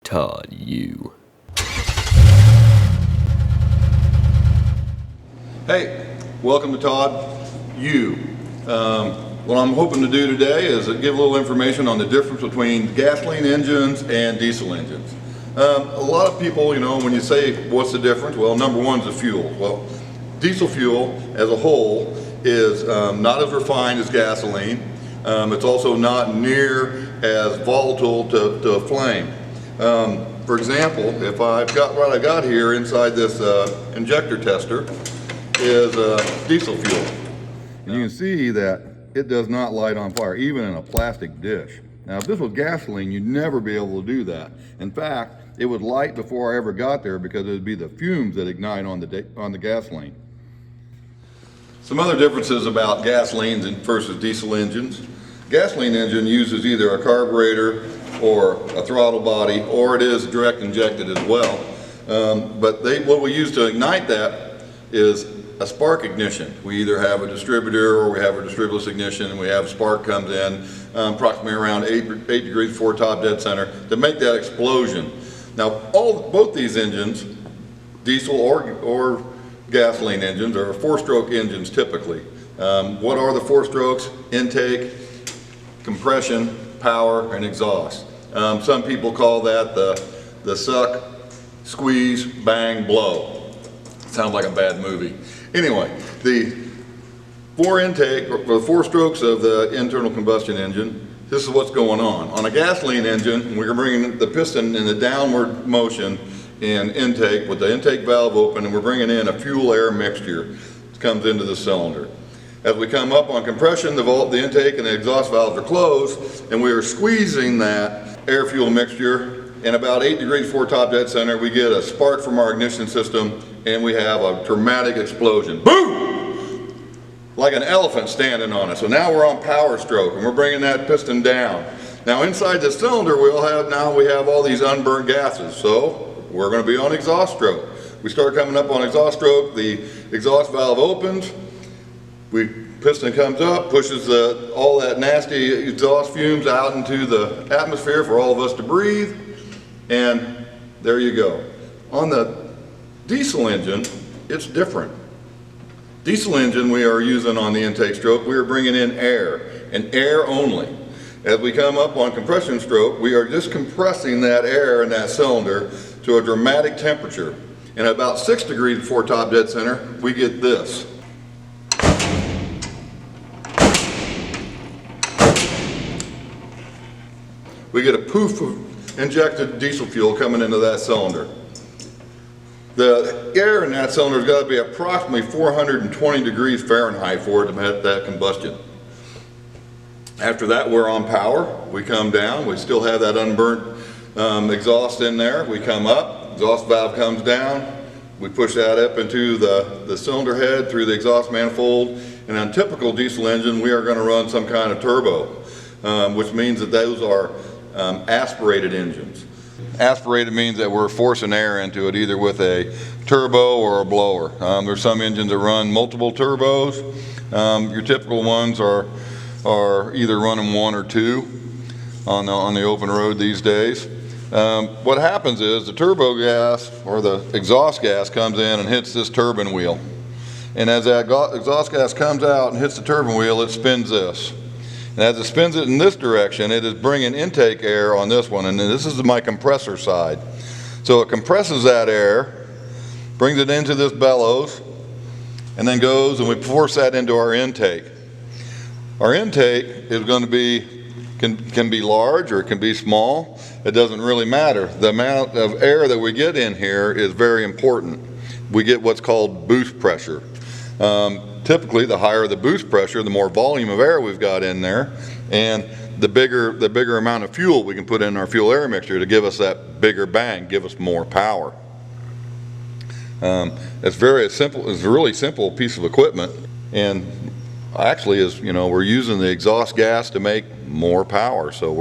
Todd-U. Hey, welcome to Todd-U. What I'm hoping to do today is give a little information on the difference between gasoline engines and diesel engines. A lot of people, when you say what's the difference, well, number one is the fuel. Well, diesel fuel as a whole is not as refined as gasoline. It's also not near as volatile to flame. For example, if I've got what I got here inside this injector tester is diesel fuel. And you can see that it does not light on fire, even in a plastic dish. Now, if this was gasoline, you'd never be able to do that. In fact, it would light before I ever got there because it would be the fumes that ignite on the gasoline. Some other differences about gasolines versus diesel engines. Gasoline engine uses either a carburetor or a throttle body, or it is direct injected as well. But what we use to ignite that is a spark ignition. We either have a distributor or we have a distributorless ignition, and we have spark comes in approximately around 8 degrees before top dead center to make that explosion. Now, both these engines, diesel or gasoline engines, are 4-stroke engines typically. What are the 4 strokes? Intake, compression, power, and exhaust. Some people call that the suck, squeeze, bang, blow. Sounds like a bad movie. Anyway, the 4 strokes of the internal combustion engine, this is what's going on. On a gasoline engine, we're bringing the piston in a downward motion in intake with the intake valve open, and we're bringing in a fuel-air mixture that comes into the cylinder. As we come up on compression, the intake and the exhaust valves are closed, and we are squeezing that air-fuel mixture, and about 8 degrees before top dead center, we get a spark from our ignition system, and we have a dramatic explosion. Boom! Like an elephant standing on it. So now we're on power stroke, and we're bringing that piston down. Now inside the cylinder, we have all these unburnt gases, so we're going to be on exhaust stroke. We start coming up on exhaust stroke, the exhaust valve opens, piston comes up, pushes all that nasty exhaust fumes out into the atmosphere for all of us to breathe, and there you go. On the diesel engine, it's different. Diesel engine we are using on the intake stroke, we are bringing in air, and air only. As we come up on compression stroke, we are just compressing that air in that cylinder to a dramatic temperature. And at about 6 degrees before top dead center, we get this. We get a poof of injected diesel fuel coming into that cylinder. The air in that cylinder has got to be approximately 420 degrees Fahrenheit for it to hit that combustion. After that, we're on power. We come down. We still have that unburnt exhaust in there. We come up. Exhaust valve comes down. We push that up into the cylinder head through the exhaust manifold. And on a typical diesel engine, we are going to run some kind of turbo, which means that those are aspirated engines. Aspirated means that we're forcing air into it either with a turbo or a blower. There's some engines that run multiple turbos. Your typical ones are either running 1 or 2 on the open road these days. What happens is the turbo gas or the exhaust gas comes in and hits this turbine wheel. And as that exhaust gas comes out and hits the turbine wheel, it spins this. And as it spins it in this direction, it is bringing intake air on this one, and this is my compressor side. So it compresses that air, brings it into this bellows, and then goes and we force that into our intake. Our intake is going to be, can be large or it can be small. It doesn't really matter. The amount of air that we get in here is very important. We get what's called boost pressure. Typically, the higher the boost pressure, the more volume of air we've got in there, and the bigger amount of fuel we can put in our fuel air mixture to give us that bigger bang, give us more power. It's very simple. It's a really simple piece of equipment, and actually, we're using the exhaust gas to make more power, so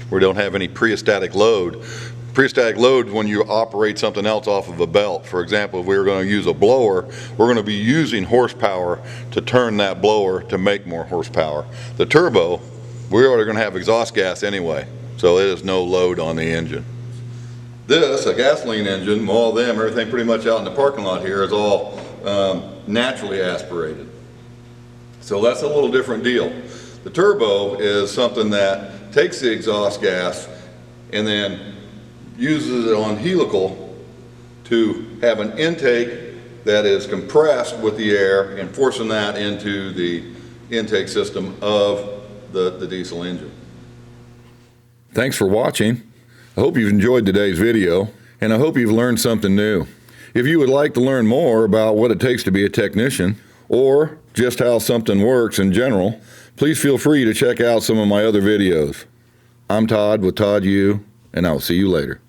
we don't have any pre-static load. Pre-static load when you operate something else off of a belt. For example, if we were going to use a blower, we're going to be using horsepower to turn that blower to make more horsepower. The turbo, we're already going to have exhaust gas anyway, so it is no load on the engine. This, a gasoline engine, all of them, everything pretty much out in the parking lot here is all naturally aspirated. So that's a little different deal. The turbo is something that takes the exhaust gas and then uses it on helical to have an intake that is compressed with the air and forcing that into the intake system of the diesel engine. Thanks for watching. I hope you've enjoyed today's video, and I hope you've learned something new. If you would like to learn more about what it takes to be a technician, or just how something works in general, please feel free to check out some of my other videos. I'm Todd with Todd-U, and I'll see you later.